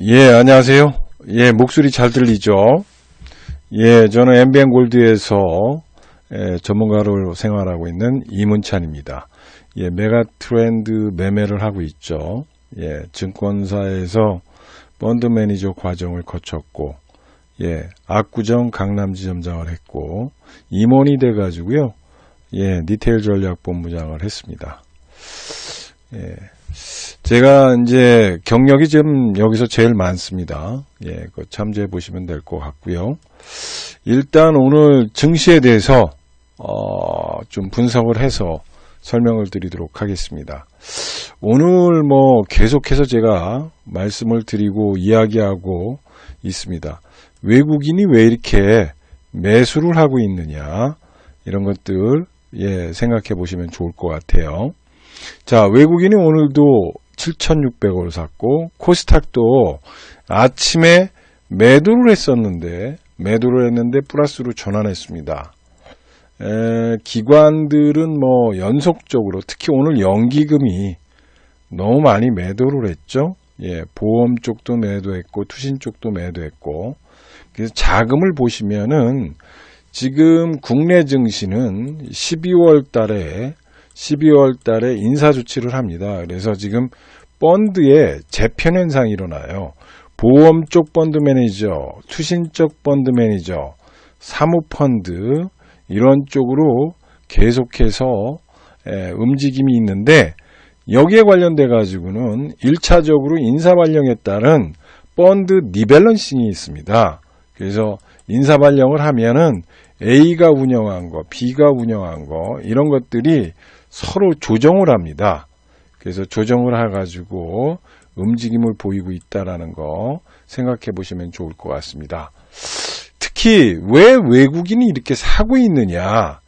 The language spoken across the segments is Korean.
예, 안녕하세요. 예, 목소리 잘 들리죠? 예, 저는 MBN 골드에서 전문가로 생활하고 있는 이문찬입니다. 예, 메가 트렌드 매매를 하고 있죠. 예, 증권사에서 펀드 매니저 과정을 거쳤고, 예, 압구정 강남지점장을 했고, 임원이 돼가지고요. 예, 리테일 전략본부장을 했습니다. 예. 제가 이제 경력이 좀 여기서 제일 많습니다. 예, 그 참조해 보시면 될 것 같고요. 일단 오늘 증시에 대해서 좀 분석을 해서 설명을 드리도록 하겠습니다. 오늘 계속해서 제가 말씀을 드리고 이야기하고 있습니다. 외국인이 왜 이렇게 매수를 하고 있느냐, 이런 것들 생각해 보시면 좋을 것 같아요. 자, 외국인이 오늘도 7,600원 샀고, 코스닥도 아침에 매도를 했는데 플러스로 전환했습니다. 기관들은 연속적으로, 특히 오늘 연기금이 너무 많이 매도를 했죠. 예, 보험 쪽도 매도했고, 투신 쪽도 매도했고, 그래서 자금을 보시면은 지금 국내 증시는 12월 달에 인사조치를 합니다. 그래서 지금 펀드에 재편 현상이 일어나요. 보험 쪽 펀드 매니저, 투신 쪽 펀드 매니저, 사모펀드 이런 쪽으로 계속해서 움직임이 있는데, 여기에 관련돼 가지고는 1차적으로 인사 발령에 따른 펀드 리밸런싱이 있습니다. 그래서 인사 발령을 하면은 A가 운영한 거, B가 운영한 거 이런 것들이 서로 조정을 합니다. 그래서 조정을 해가지고 움직임을 보이고 있다라는 거 생각해 보시면 좋을 것 같습니다. 특히 왜 외국인이 이렇게 사고 있느냐,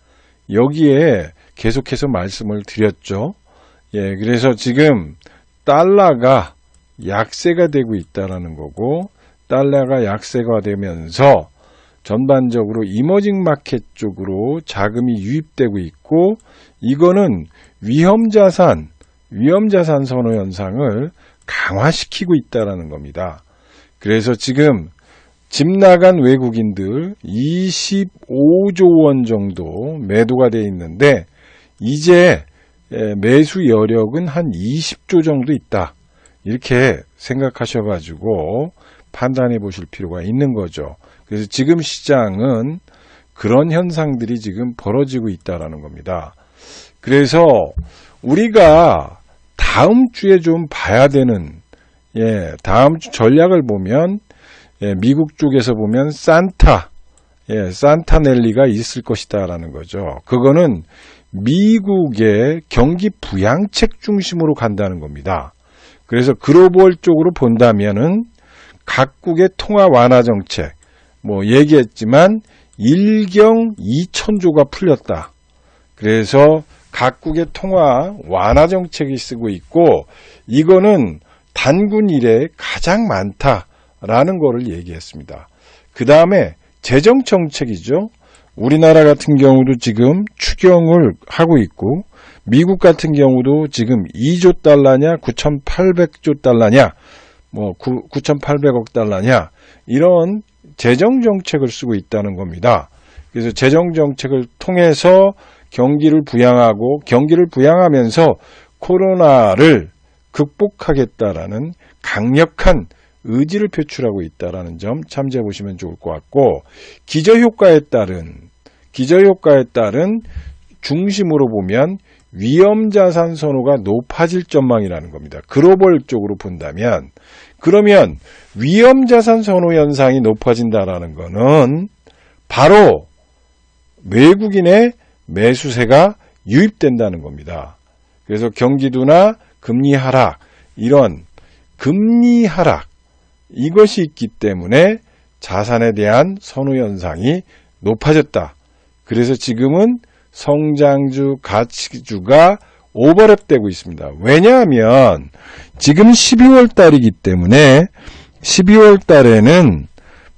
여기에 계속해서 말씀을 드렸죠. 예, 그래서 지금 달러가 약세가 되고 있다라는 거고, 달러가 약세가 되면서 전반적으로 이머징 마켓 쪽으로 자금이 유입되고 있고, 이거는 위험자산 선호 현상을 강화시키고 있다라는 겁니다. 그래서 지금 집 나간 외국인들 25조 원 정도 매도가 되어 있는데, 이제 매수 여력은 한 20조 정도 있다, 이렇게 생각하셔가지고 판단해 보실 필요가 있는 거죠. 그래서 지금 시장은 그런 현상들이 지금 벌어지고 있다라는 겁니다. 그래서 우리가 다음 주에 좀 봐야 되는, 다음 주 전략을 보면, 미국 쪽에서 보면 산타넬리가 있을 것이다라는 거죠. 그거는 미국의 경기 부양책 중심으로 간다는 겁니다. 그래서 글로벌 쪽으로 본다면은 각국의 통화 완화 정책, 얘기했지만 1경 2천조가 풀렸다. 그래서 각국의 통화 완화 정책이 쓰고 있고, 이거는 단군 이래 가장 많다라는 거를 얘기했습니다. 그 다음에 재정 정책이죠. 우리나라 같은 경우도 지금 추경을 하고 있고, 미국 같은 경우도 지금 2조 달러냐 9,800조 달러냐 9,800억 달러냐, 이런 재정 정책을 쓰고 있다는 겁니다. 그래서 재정 정책을 통해서 경기를 부양하면서 코로나를 극복하겠다라는 강력한 의지를 표출하고 있다는 점 참조해 보시면 좋을 것 같고, 기저효과에 따른 중심으로 보면 위험자산 선호가 높아질 전망이라는 겁니다. 글로벌 쪽으로 본다면, 그러면 위험자산 선호 현상이 높아진다라는 것은 바로 외국인의 매수세가 유입된다는 겁니다. 그래서 경기도나 금리 하락, 이런 금리 하락, 이것이 있기 때문에 자산에 대한 선호 현상이 높아졌다. 그래서 지금은 성장주, 가치주가 오버랩되고 있습니다. 왜냐하면 지금 12월 달이기 때문에 12월 달에는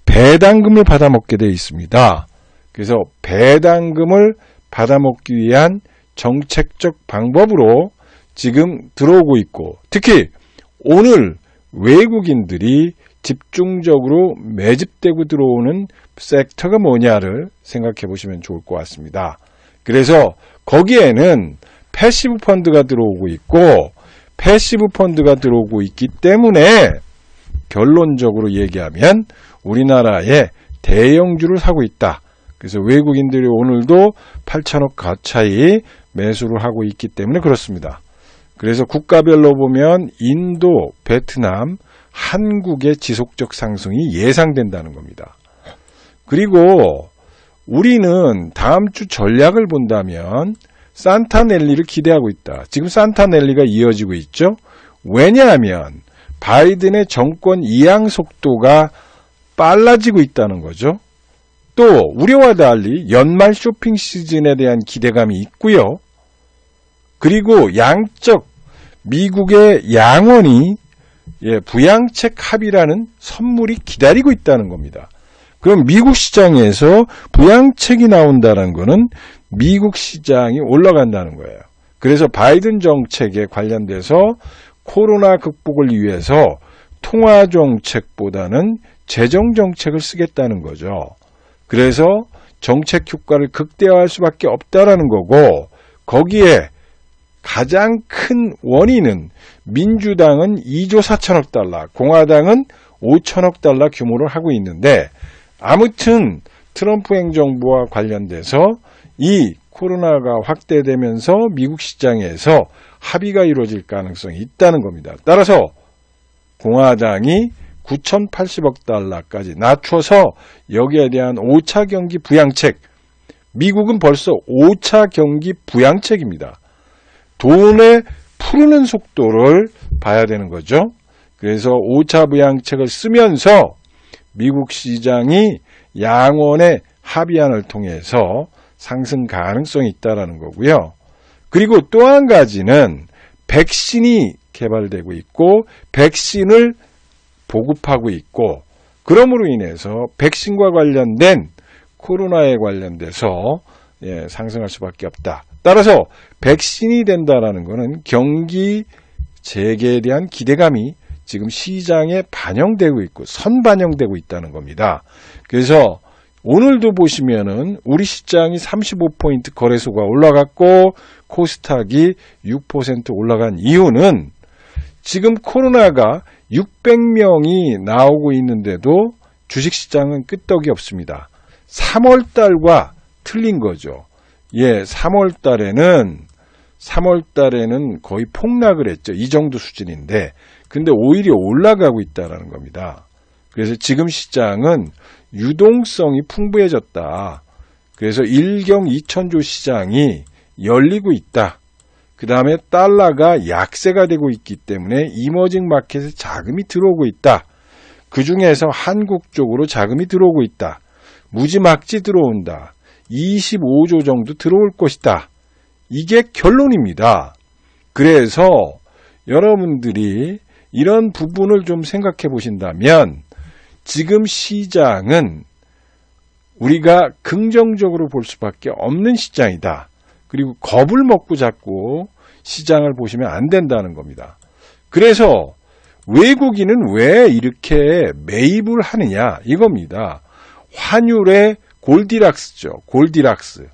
배당금을 받아먹게 되어 있습니다. 그래서 배당금을 받아먹기 위한 정책적 방법으로 지금 들어오고 있고, 특히 오늘 외국인들이 집중적으로 매집되고 들어오는 섹터가 뭐냐를 생각해 보시면 좋을 것 같습니다. 그래서 거기에는 패시브 펀드가 들어오고 있고, 패시브 펀드가 들어오고 있기 때문에 결론적으로 얘기하면 우리나라에 대형주를 사고 있다. 그래서 외국인들이 오늘도 8천억 가차이 매수를 하고 있기 때문에 그렇습니다. 그래서 국가별로 보면 인도, 베트남, 한국의 지속적 상승이 예상된다는 겁니다. 그리고 우리는 다음 주 전략을 본다면 산타넬리를 기대하고 있다. 지금 산타넬리가 이어지고 있죠. 왜냐하면 바이든의 정권 이양 속도가 빨라지고 있다는 거죠. 또 우려와 달리 연말 쇼핑 시즌에 대한 기대감이 있고요. 그리고 양적 미국의 양원이 부양책 합의라는 선물이 기다리고 있다는 겁니다. 그럼 미국 시장에서 부양책이 나온다는 것은 미국 시장이 올라간다는 거예요. 그래서 바이든 정책에 관련돼서 코로나 극복을 위해서 통화 정책보다는 재정 정책을 쓰겠다는 거죠. 그래서 정책 효과를 극대화할 수밖에 없다라는 거고, 거기에 가장 큰 원인은 민주당은 2조 4천억 달러, 공화당은 5천억 달러 규모를 하고 있는데, 아무튼 트럼프 행정부와 관련돼서 이 코로나가 확대되면서 미국 시장에서 합의가 이루어질 가능성이 있다는 겁니다. 따라서 공화당이 9,080억 달러까지 낮춰서 여기에 대한 5차 경기 부양책, 미국은 벌써 5차 경기 부양책입니다. 돈을 푸르는 속도를 봐야 되는 거죠. 그래서 5차 부양책을 쓰면서 미국 시장이 양원의 합의안을 통해서 상승 가능성이 있다는 거고요. 그리고 또 한 가지는 백신이 개발되고 있고 백신을 보급하고 있고, 그러므로 인해서 백신과 관련된 코로나에 관련돼서 상승할 수밖에 없다. 따라서 백신이 된다라는 것은 경기 재개에 대한 기대감이 지금 시장에 반영되고 있고 선반영되고 있다는 겁니다. 그래서 오늘도 보시면은 우리 시장이 35포인트 거래소가 올라갔고 코스닥이 6% 올라간 이유는 지금 코로나가 600명이 나오고 있는데도 주식시장은 끄떡이 없습니다. 3월달과 틀린 거죠. 3월달에는 거의 폭락을 했죠. 이 정도 수준인데, 근데 오히려 올라가고 있다는 겁니다. 그래서 지금 시장은 유동성이 풍부해졌다. 그래서 1경 2천조 시장이 열리고 있다. 그 다음에 달러가 약세가 되고 있기 때문에 이머징 마켓에 자금이 들어오고 있다. 그 중에서 한국 쪽으로 자금이 들어오고 있다. 무지막지 들어온다. 25조 정도 들어올 것이다. 이게 결론입니다. 그래서 여러분들이 이런 부분을 좀 생각해 보신다면 지금 시장은 우리가 긍정적으로 볼 수밖에 없는 시장이다. 그리고 겁을 먹고 자꾸 시장을 보시면 안 된다는 겁니다. 그래서 외국인은 왜 이렇게 매입을 하느냐 이겁니다. 환율의 골디락스죠. 골디락스.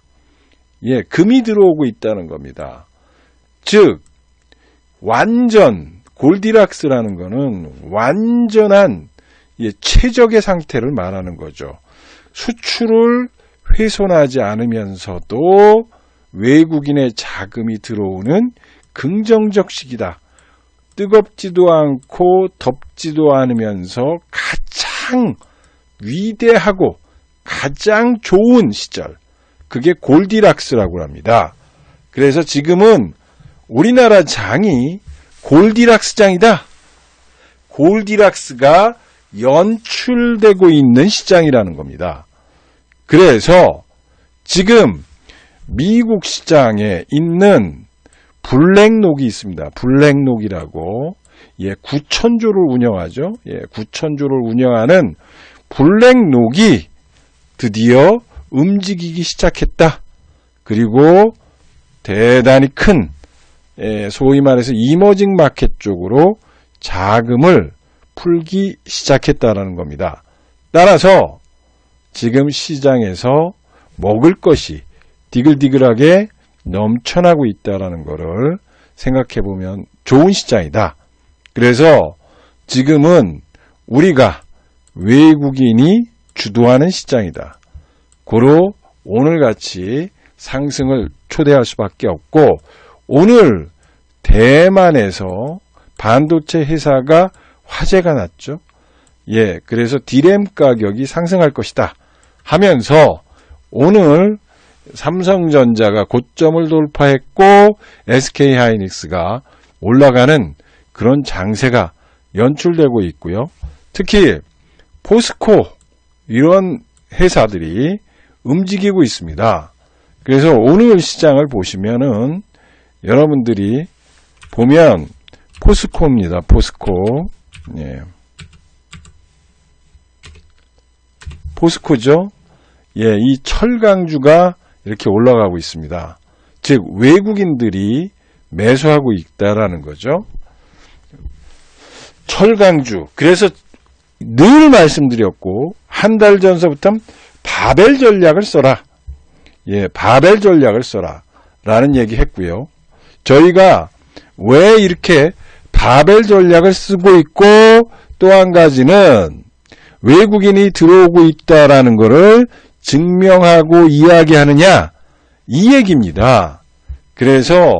금이 들어오고 있다는 겁니다. 즉 완전 골디락스라는 거는 완전한 최적의 상태를 말하는 거죠. 수출을 훼손하지 않으면서도 외국인의 자금이 들어오는 긍정적 시기다. 뜨겁지도 않고 덥지도 않으면서 가장 위대하고 가장 좋은 시절, 그게 골디락스라고 합니다. 그래서 지금은 우리나라 장이 골디락스 장이다. 골디락스가 연출되고 있는 시장이라는 겁니다. 그래서 지금 미국 시장에 있는 블랙록이 있습니다. 블랙록이라고 9천조를 운영하죠. 9천조를 운영하는 블랙록이 드디어 움직이기 시작했다. 그리고 대단히 큰 소위 말해서 이머징 마켓 쪽으로 자금을 풀기 시작했다라는 겁니다. 따라서 지금 시장에서 먹을 것이 디글디글하게 넘쳐나고 있다라는 것을 생각해 보면 좋은 시장이다. 그래서 지금은 우리가 외국인이 주도하는 시장이다. 고로 오늘같이 상승을 초대할 수밖에 없고, 오늘 대만에서 반도체 회사가 화재가 났죠. 예, 그래서 디램 가격이 상승할 것이다 하면서 오늘 삼성전자가 고점을 돌파했고 SK하이닉스가 올라가는 그런 장세가 연출되고 있고요. 특히 포스코 이런 회사들이 움직이고 있습니다. 그래서 오늘 시장을 보시면은 여러분들이 보면 포스코입니다. 포스코. 예. 포스코죠. 예, 이 철강주가 이렇게 올라가고 있습니다. 즉 외국인들이 매수하고 있다라는 거죠. 철강주. 그래서 늘 말씀드렸고 한 달 전서부터 바벨 전략을 써라. 예, 바벨 전략을 써라. 라는 얘기 했고요. 저희가 왜 이렇게 바벨 전략을 쓰고 있고 또 한 가지는 외국인이 들어오고 있다라는 것을 증명하고 이야기하느냐 이 얘기입니다. 그래서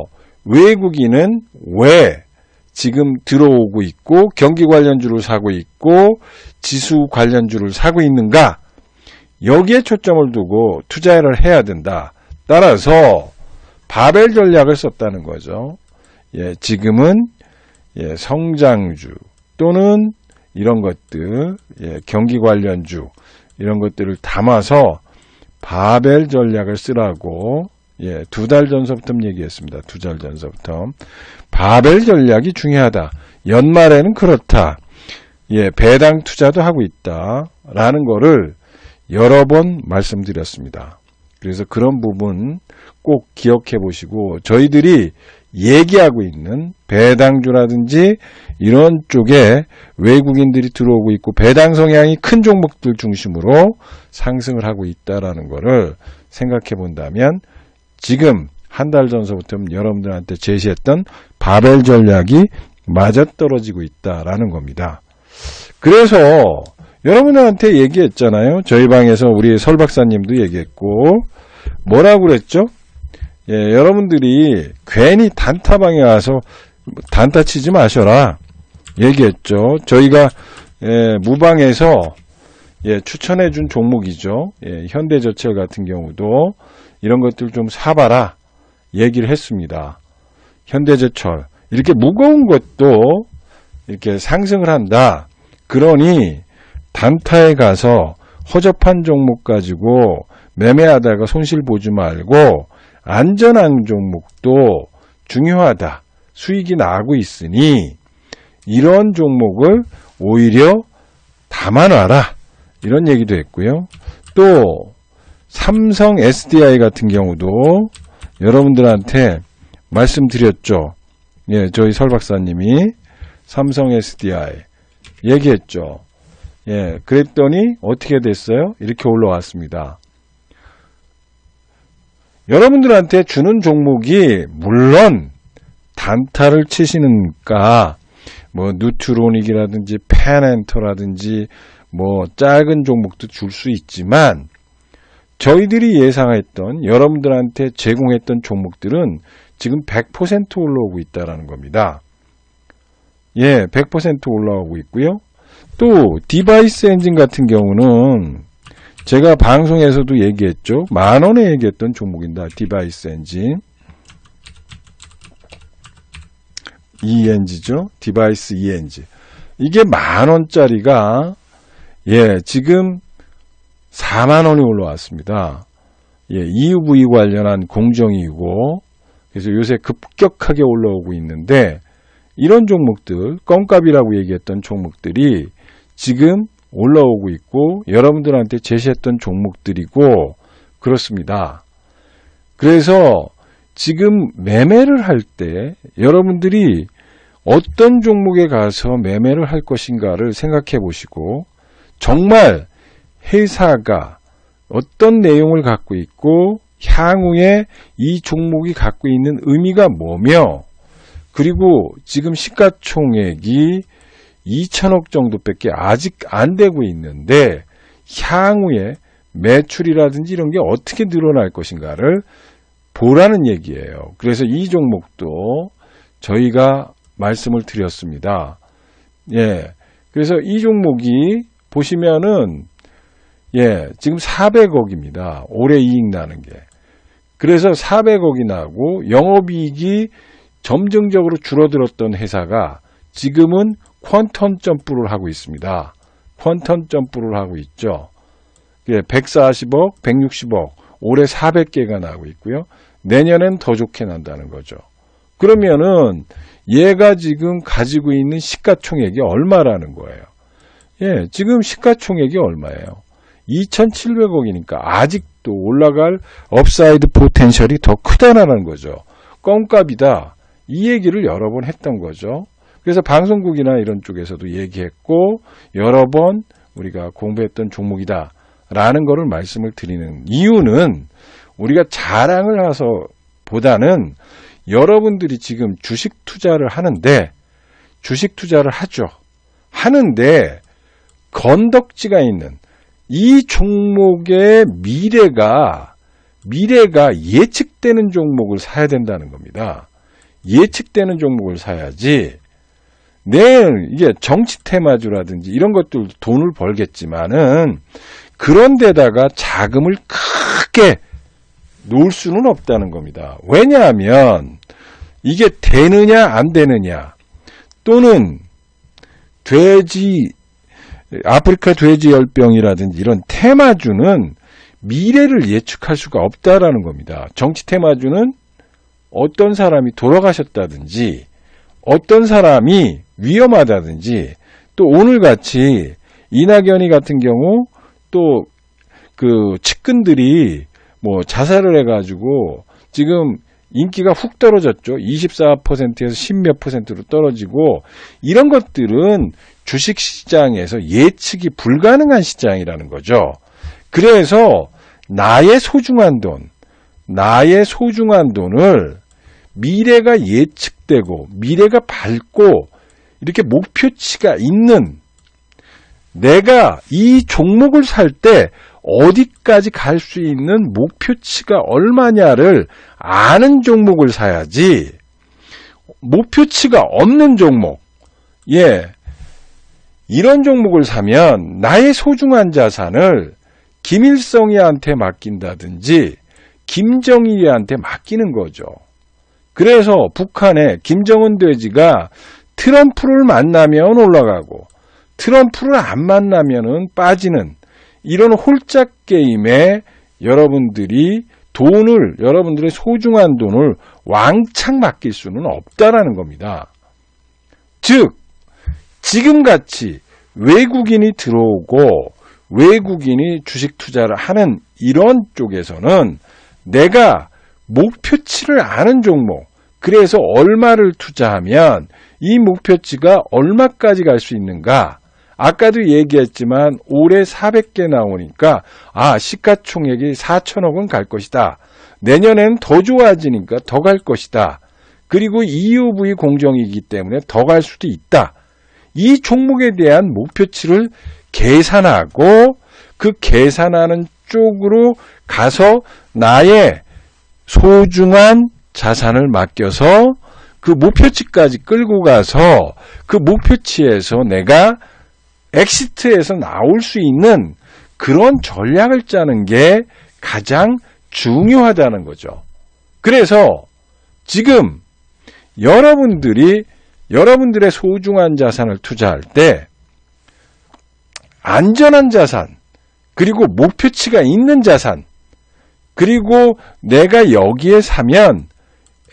외국인은 왜 지금 들어오고 있고 경기 관련주를 사고 있고 지수 관련주를 사고 있는가 여기에 초점을 두고 투자를 해야 된다. 따라서 바벨 전략을 썼다는 거죠. 예, 지금은 예, 성장주 또는 이런 것들, 예, 경기 관련주 이런 것들을 담아서 바벨 전략을 쓰라고 예, 2달 전서부터 얘기했습니다. 2달 전서부터 바벨 전략이 중요하다. 연말에는 그렇다. 예, 배당 투자도 하고 있다라는 거를 여러 번 말씀드렸습니다. 그래서 그런 부분 꼭 기억해 보시고 저희들이 얘기하고 있는 배당주라든지 이런 쪽에 외국인들이 들어오고 있고 배당 성향이 큰 종목들 중심으로 상승을 하고 있다라는 것을 생각해 본다면 지금 한 달 전서부터 여러분들한테 제시했던 바벨 전략이 맞아떨어지고 있다라는 겁니다. 그래서 여러분들한테 얘기했잖아요. 저희 방에서 우리 설 박사님도 얘기했고 뭐라고 그랬죠? 예, 여러분들이 괜히 단타방에 와서 단타 치지 마셔라 얘기했죠. 저희가 예, 무방에서 예, 추천해 준 종목이죠. 예, 현대제철 같은 경우도 이런 것들 좀 사봐라 얘기를 했습니다. 현대제철 이렇게 무거운 것도 이렇게 상승을 한다. 그러니 단타에 가서 허접한 종목 가지고 매매하다가 손실 보지 말고 안전한 종목도 중요하다. 수익이 나고 있으니 이런 종목을 오히려 담아놔라. 이런 얘기도 했고요. 또 삼성 SDI 같은 경우도 여러분들한테 말씀드렸죠. 예, 저희 설 박사님이 삼성 SDI 얘기했죠. 예, 그랬더니 어떻게 됐어요? 이렇게 올라왔습니다. 여러분들한테 주는 종목이 물론 단타를 치시니까 뭐 누트로닉이라든지 펜엔터라든지 뭐 작은 종목도 줄 수 있지만 저희들이 예상했던 여러분들한테 제공했던 종목들은 지금 100% 올라오고 있다라는 겁니다. 예, 100% 올라오고 있고요. 또 디바이스 엔진 같은 경우는 제가 방송에서도 얘기했죠. 10,000원에 얘기했던 종목입니다. 디바이스 엔진. ENG죠. 디바이스 ENG. 이게 10,000원짜리가 예, 지금 40,000원이 올라왔습니다. 예, EUV 관련한 공정이고 그래서 요새 급격하게 올라오고 있는데 이런 종목들, 껌값이라고 얘기했던 종목들이 지금 올라오고 있고 여러분들한테 제시했던 종목들이고 그렇습니다. 그래서 지금 매매를 할 때 여러분들이 어떤 종목에 가서 매매를 할 것인가를 생각해 보시고 정말 회사가 어떤 내용을 갖고 있고 향후에 이 종목이 갖고 있는 의미가 뭐며 그리고 지금 시가총액이 2천억 정도밖에 아직 안 되고 있는데 향후에 매출이라든지 이런 게 어떻게 늘어날 것인가를 보라는 얘기예요. 그래서 이 종목도 저희가 말씀을 드렸습니다. 예. 그래서 이 종목이 보시면은 지금 400억입니다. 올해 이익 나는 게. 그래서 400억이 나고 영업이익이 점증적으로 줄어들었던 회사가 지금은 퀀텀 점프를 하고 있습니다. 퀀텀 점프를 하고 있죠. 140억, 160억, 올해 400개가 나오고 있고요. 내년엔 더 좋게 난다는 거죠. 그러면은 얘가 지금 가지고 있는 시가총액이 얼마라는 거예요. 지금 시가총액이 얼마예요? 2,700억이니까 아직도 올라갈 업사이드 포텐셜이 더 크다라는 거죠. 껌값이다. 이 얘기를 여러 번 했던 거죠. 그래서 방송국이나 이런 쪽에서도 얘기했고 여러 번 우리가 공부했던 종목이다 라는 거를 말씀을 드리는 이유는 우리가 자랑을 해서 보다는 여러분들이 지금 주식 투자를 하는데 주식 투자를 하는데 건덕지가 있는 이 종목의 미래가 예측되는 종목을 사야 된다는 겁니다. 예측되는 종목을 사야지 이게 정치 테마주라든지 이런 것들 돈을 벌겠지만은 그런 데다가 자금을 크게 놓을 수는 없다는 겁니다. 왜냐하면 이게 되느냐 안 되느냐 또는 아프리카 돼지열병이라든지 이런 테마주는 미래를 예측할 수가 없다라는 겁니다. 정치 테마주는 어떤 사람이 돌아가셨다든지 어떤 사람이 위험하다든지 또 오늘같이 이낙연이 같은 경우 또 그 측근들이 자살을 해가지고 지금 인기가 훅 떨어졌죠. 24%에서 10몇 %로 떨어지고 이런 것들은 주식시장에서 예측이 불가능한 시장이라는 거죠. 그래서 나의 소중한 돈을 미래가 예측되고 미래가 밝고 이렇게 목표치가 있는 내가 이 종목을 살 때 어디까지 갈 수 있는 목표치가 얼마냐를 아는 종목을 사야지 목표치가 없는 종목 이런 종목을 사면 나의 소중한 자산을 김일성이한테 맡긴다든지 김정일이한테 맡기는 거죠. 그래서 북한의 김정은 돼지가 트럼프를 만나면 올라가고 트럼프를 안 만나면은 빠지는 이런 홀짝 게임에 여러분들의 소중한 돈을 왕창 맡길 수는 없다라는 겁니다. 즉 지금같이 외국인이 들어오고 외국인이 주식 투자를 하는 이런 쪽에서는 내가 목표치를 아는 종목, 그래서 얼마를 투자하면 이 목표치가 얼마까지 갈 수 있는가? 아까도 얘기했지만 올해 400개 나오니까 시가총액이 4천억은 갈 것이다. 내년엔 더 좋아지니까 더 갈 것이다. 그리고 EUV 공정이기 때문에 더 갈 수도 있다. 이 종목에 대한 목표치를 계산하고 그 계산하는 쪽으로 가서 나의 소중한 자산을 맡겨서 그 목표치까지 끌고 가서 그 목표치에서 내가 엑시트에서 나올 수 있는 그런 전략을 짜는 게 가장 중요하다는 거죠. 그래서 지금 여러분들의 소중한 자산을 투자할 때 안전한 자산, 그리고 목표치가 있는 자산, 그리고 내가 여기에 사면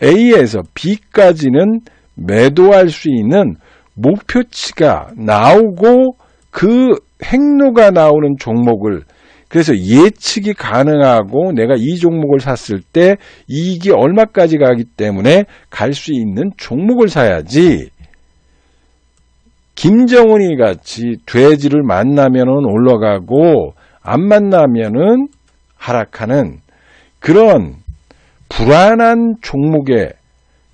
A에서 B까지는 매도할 수 있는 목표치가 나오고 그 행로가 나오는 종목을, 그래서 예측이 가능하고 내가 이 종목을 샀을 때 이익이 얼마까지 가기 때문에 갈 수 있는 종목을 사야지 김정은이 같이 돼지를 만나면은 올라가고 안 만나면은 하락하는 그런 불안한 종목의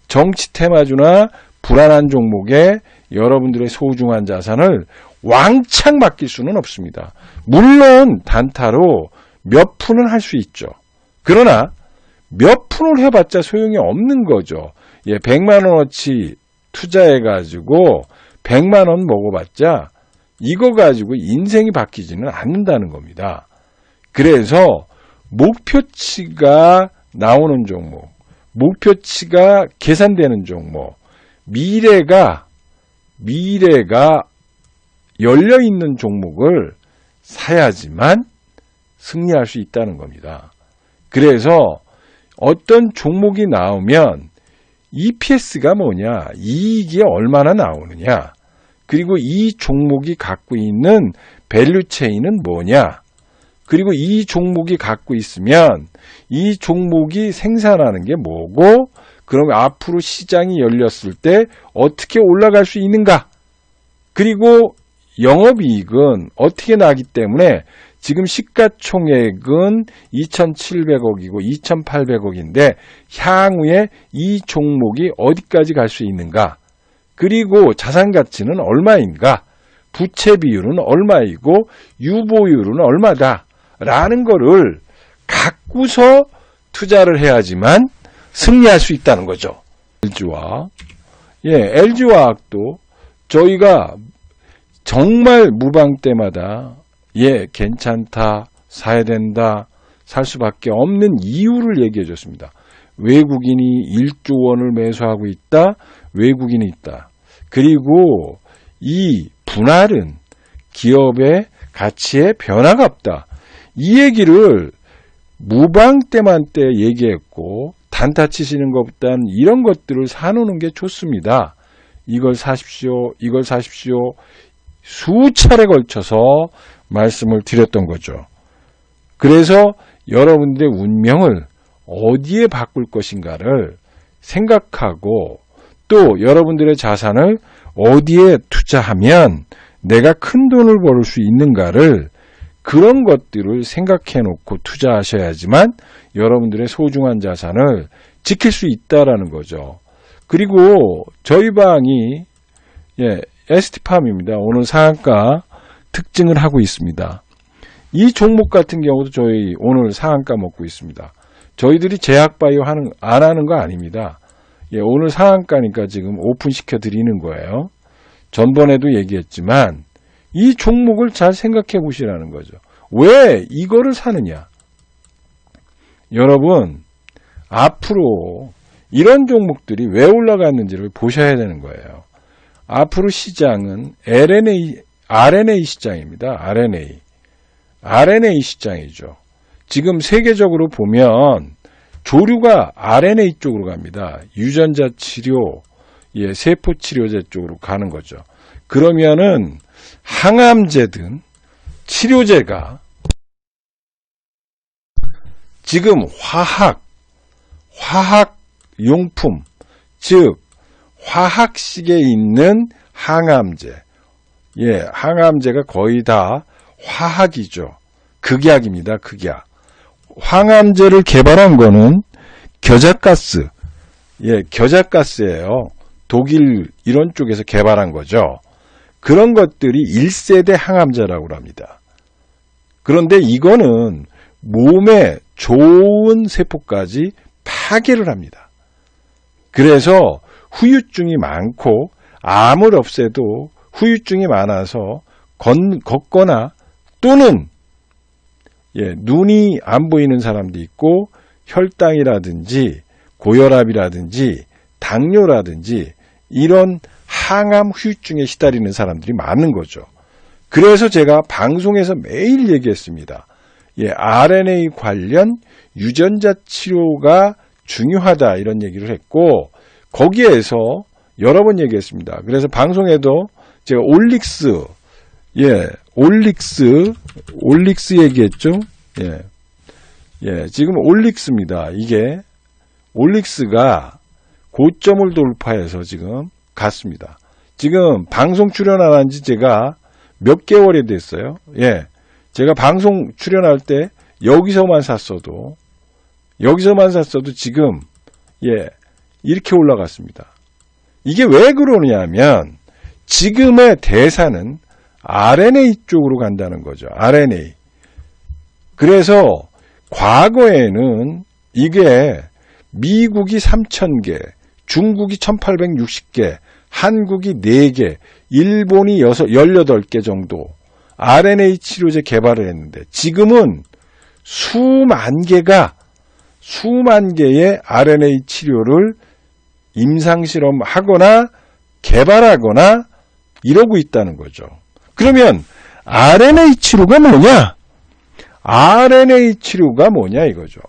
정치 테마주나 불안한 종목에 여러분들의 소중한 자산을 왕창 맡길 수는 없습니다. 물론 단타로 몇 푼은 할 수 있죠. 그러나 몇 푼을 해봤자 소용이 없는 거죠. 100만 원어치 투자해가지고 100만 원 먹어봤자 이거 가지고 인생이 바뀌지는 않는다는 겁니다. 그래서 목표치가 나오는 종목, 목표치가 계산되는 종목, 미래가 열려있는 종목을 사야지만 승리할 수 있다는 겁니다. 그래서 어떤 종목이 나오면 EPS가 뭐냐, 이익이 얼마나 나오느냐, 그리고 이 종목이 갖고 있는 밸류체인은 뭐냐, 그리고 이 종목이 갖고 있으면 이 종목이 생산하는 게 뭐고, 그러면 앞으로 시장이 열렸을 때 어떻게 올라갈 수 있는가, 그리고 영업이익은 어떻게 나기 때문에 지금 시가총액은 2,700억이고 2,800억인데 향후에 이 종목이 어디까지 갈 수 있는가, 그리고 자산가치는 얼마인가, 부채 비율은 얼마이고 유보율은 얼마다 라는 거를 갖고서 투자를 해야지만 승리할 수 있다는 거죠. LG화학도 저희가 정말 무방 때마다 괜찮다, 사야 된다, 살 수밖에 없는 이유를 얘기해 줬습니다. 외국인이 1조 원을 매수하고 있다, 외국인이 있다. 그리고 이 분할은 기업의 가치에 변화가 없다. 이 얘기를 무방 때만 때 얘기했고, 단타 치시는 것보다는 이런 것들을 사놓는 게 좋습니다. 이걸 사십시오, 이걸 사십시오. 수차례 걸쳐서 말씀을 드렸던 거죠. 그래서 여러분들의 운명을 어디에 바꿀 것인가를 생각하고, 또 여러분들의 자산을 어디에 투자하면 내가 큰 돈을 벌 수 있는가를, 그런 것들을 생각해 놓고 투자하셔야지만 여러분들의 소중한 자산을 지킬 수 있다라는 거죠. 그리고 저희 방이 ST팜입니다. 오늘 상한가 특징을 하고 있습니다. 이 종목 같은 경우도 저희 오늘 상한가 먹고 있습니다. 저희들이 제약바이오 안 하는 거 아닙니다. 오늘 상한가니까 지금 오픈시켜 드리는 거예요. 전번에도 얘기했지만 이 종목을 잘 생각해 보시라는 거죠. 왜 이거를 사느냐? 여러분, 앞으로 이런 종목들이 왜 올라갔는지를 보셔야 되는 거예요. 앞으로 시장은 RNA 시장입니다. RNA 시장이죠. 지금 세계적으로 보면 조류가 RNA 쪽으로 갑니다. 유전자 치료, 세포 치료제 쪽으로 가는 거죠. 그러면은 항암제든 치료제가 지금 화학용품, 즉 화학식에 있는 항암제, 항암제가 거의 다 화학이죠. 극약입니다. 극약. 항암제를 개발한 거는 겨자가스, 겨자가스예요. 독일 이런 쪽에서 개발한 거죠. 그런 것들이 1세대 항암제라고 합니다. 그런데 이거는 몸에 좋은 세포까지 파괴를 합니다. 그래서 후유증이 많고, 암을 없애도 후유증이 많아서 걷거나, 또는 눈이 안 보이는 사람도 있고, 혈당이라든지 고혈압이라든지 당뇨라든지 이런 항암 후유증에 시달리는 사람들이 많은 거죠. 그래서 제가 방송에서 매일 얘기했습니다. RNA 관련 유전자 치료가 중요하다, 이런 얘기를 했고, 거기에서 여러 번 얘기했습니다. 그래서 방송에도 제가 올릭스 얘기했죠. 지금 올릭스입니다. 이게 올릭스가 고점을 돌파해서 지금 갔습니다. 지금 방송 출연 안 한 지 제가 몇 개월이 됐어요. 예. 제가 방송 출연할 때 여기서만 샀어도 지금, 예, 이렇게 올라갔습니다. 이게 왜 그러냐면, 지금의 대사는 RNA 쪽으로 간다는 거죠. RNA. 그래서 과거에는 이게 미국이 3,000개, 중국이 1,860개, 한국이 4개, 일본이 18개 정도 RNA 치료제 개발을 했는데 지금은 수만 개의 RNA 치료를 임상실험하거나 개발하거나 이러고 있다는 거죠. 그러면 RNA 치료가 뭐냐? RNA 치료가 뭐냐 이거죠.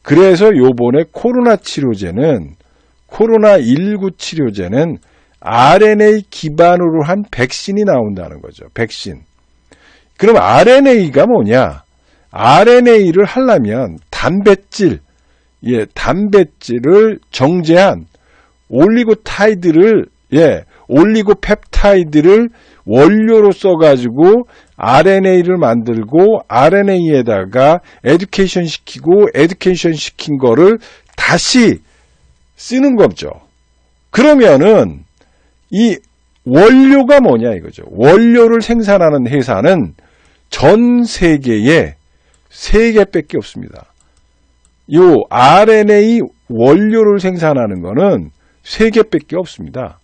그래서 요번에 코로나19 치료제는 RNA 기반으로 한 백신이 나온다는 거죠. 백신. 그럼 RNA가 뭐냐? RNA를 하려면 단백질을 정제한 올리고펩타이드를 원료로 써가지고 RNA를 만들고 RNA에다가 에듀케이션 시킨 거를 다시 쓰는 거죠. 그러면은 이 원료가 뭐냐 이거죠. 원료를 생산하는 회사는 전 세계에 3개밖에 없습니다. 요 RNA 원료를 생산하는 거는 3개밖에 없습니다.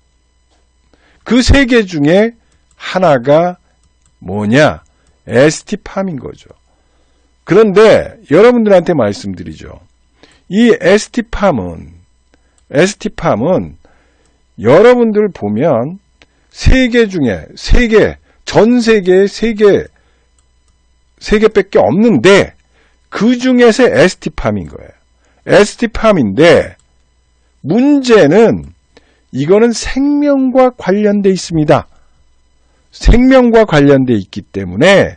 그 3개 중에 하나가 뭐냐? ST팜인 거죠. 그런데 여러분들한테 말씀드리죠. 이 ST팜은 여러분들 보면 세계 중에 전 세계에 3개밖에 없는데 그 중에서 ST팜인 거예요. ST팜인데 문제는 이거는 생명과 관련돼 있습니다. 생명과 관련돼 있기 때문에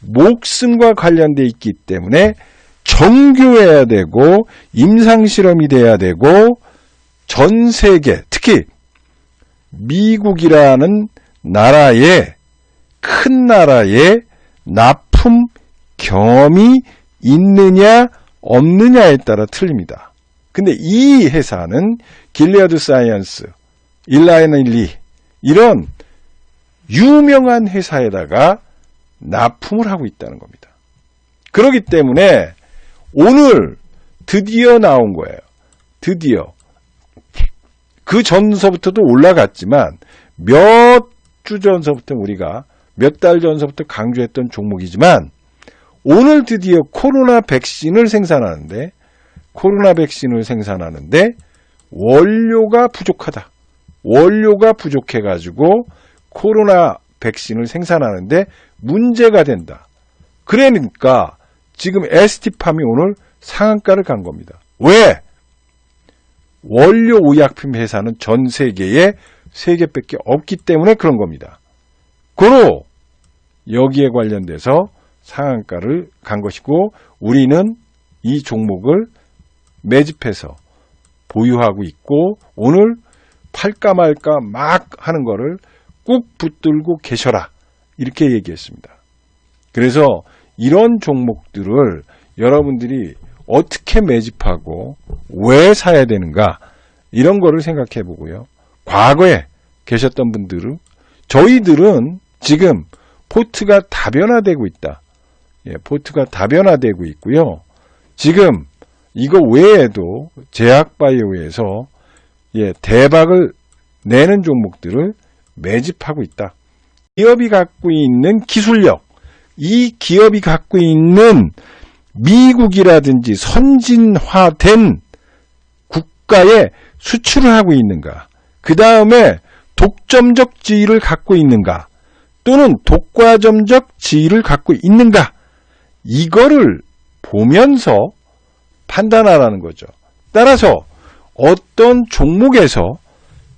목숨과 관련돼 있기 때문에 정교해야 되고 임상실험이 돼야 되고 전 세계 특히 미국이라는 큰 나라에 납품 경험이 있느냐 없느냐에 따라 틀립니다. 근데 이 회사는 길리어드 사이언스, 일라이리 이런 유명한 회사에다가 납품을 하고 있다는 겁니다. 그렇기 때문에 오늘 드디어 나온 거예요. 드디어. 그 전서부터도 올라갔지만 몇 주 전서부터 우리가 몇 달 전서부터 강조했던 종목이지만 오늘 드디어 코로나 백신을 생산하는데 원료가 부족하다. 원료가 부족해가지고 코로나 백신을 생산하는데 문제가 된다. 그러니까 지금 ST팜이 오늘 상한가를 간 겁니다. 왜? 원료 의약품 회사는 전 세계에 3개밖에 없기 때문에 그런 겁니다. 고로 여기에 관련돼서 상한가를 간 것이고 우리는 이 종목을 매집해서 보유하고 있고 오늘 팔까 말까 막 하는 거를 꾹 붙들고 계셔라 이렇게 얘기했습니다. 그래서 이런 종목들을 여러분들이 어떻게 매집하고 왜 사야 되는가 이런 거를 생각해 보고요. 과거에 계셨던 분들은 저희들은 지금 포트가 다변화되고 있다. 포트가 다변화되고 있고요. 지금 이거 외에도 제약바이오에서 대박을 내는 종목들을 매집하고 있다. 기업이 갖고 있는 기술력, 이 기업이 갖고 있는 미국이라든지 선진화된 국가에 수출을 하고 있는가? 그 다음에 독점적 지위를 갖고 있는가? 또는 독과점적 지위를 갖고 있는가? 이거를 보면서 판단하라는 거죠. 따라서 어떤 종목에서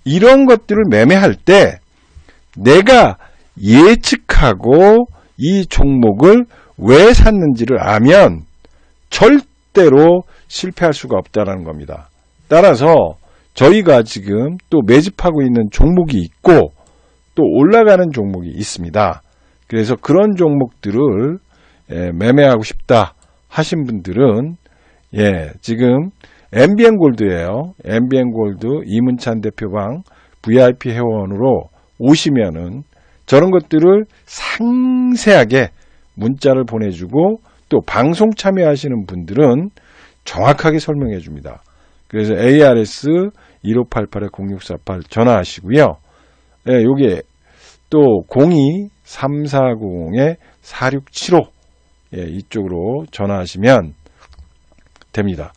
이런 것들을 매매할 때 내가 예측하고 이 종목을 왜 샀는지를 알면 절대로 실패할 수가 없다는 겁니다. 따라서 저희가 지금 또 매집하고 있는 종목이 있고 또 올라가는 종목이 있습니다. 그래서 그런 종목들을 매매하고 싶다 하신 분들은 지금 MBN 골드예요. MBN 골드 이문찬 대표방 VIP 회원으로 오시면은 저런 것들을 상세하게 문자를 보내주고 또 방송 참여하시는 분들은 정확하게 설명해 줍니다. 그래서 ARS 1588-0648 전화하시고요. 요게 또 02-340-4675 이쪽으로 전화하시면 됩니다.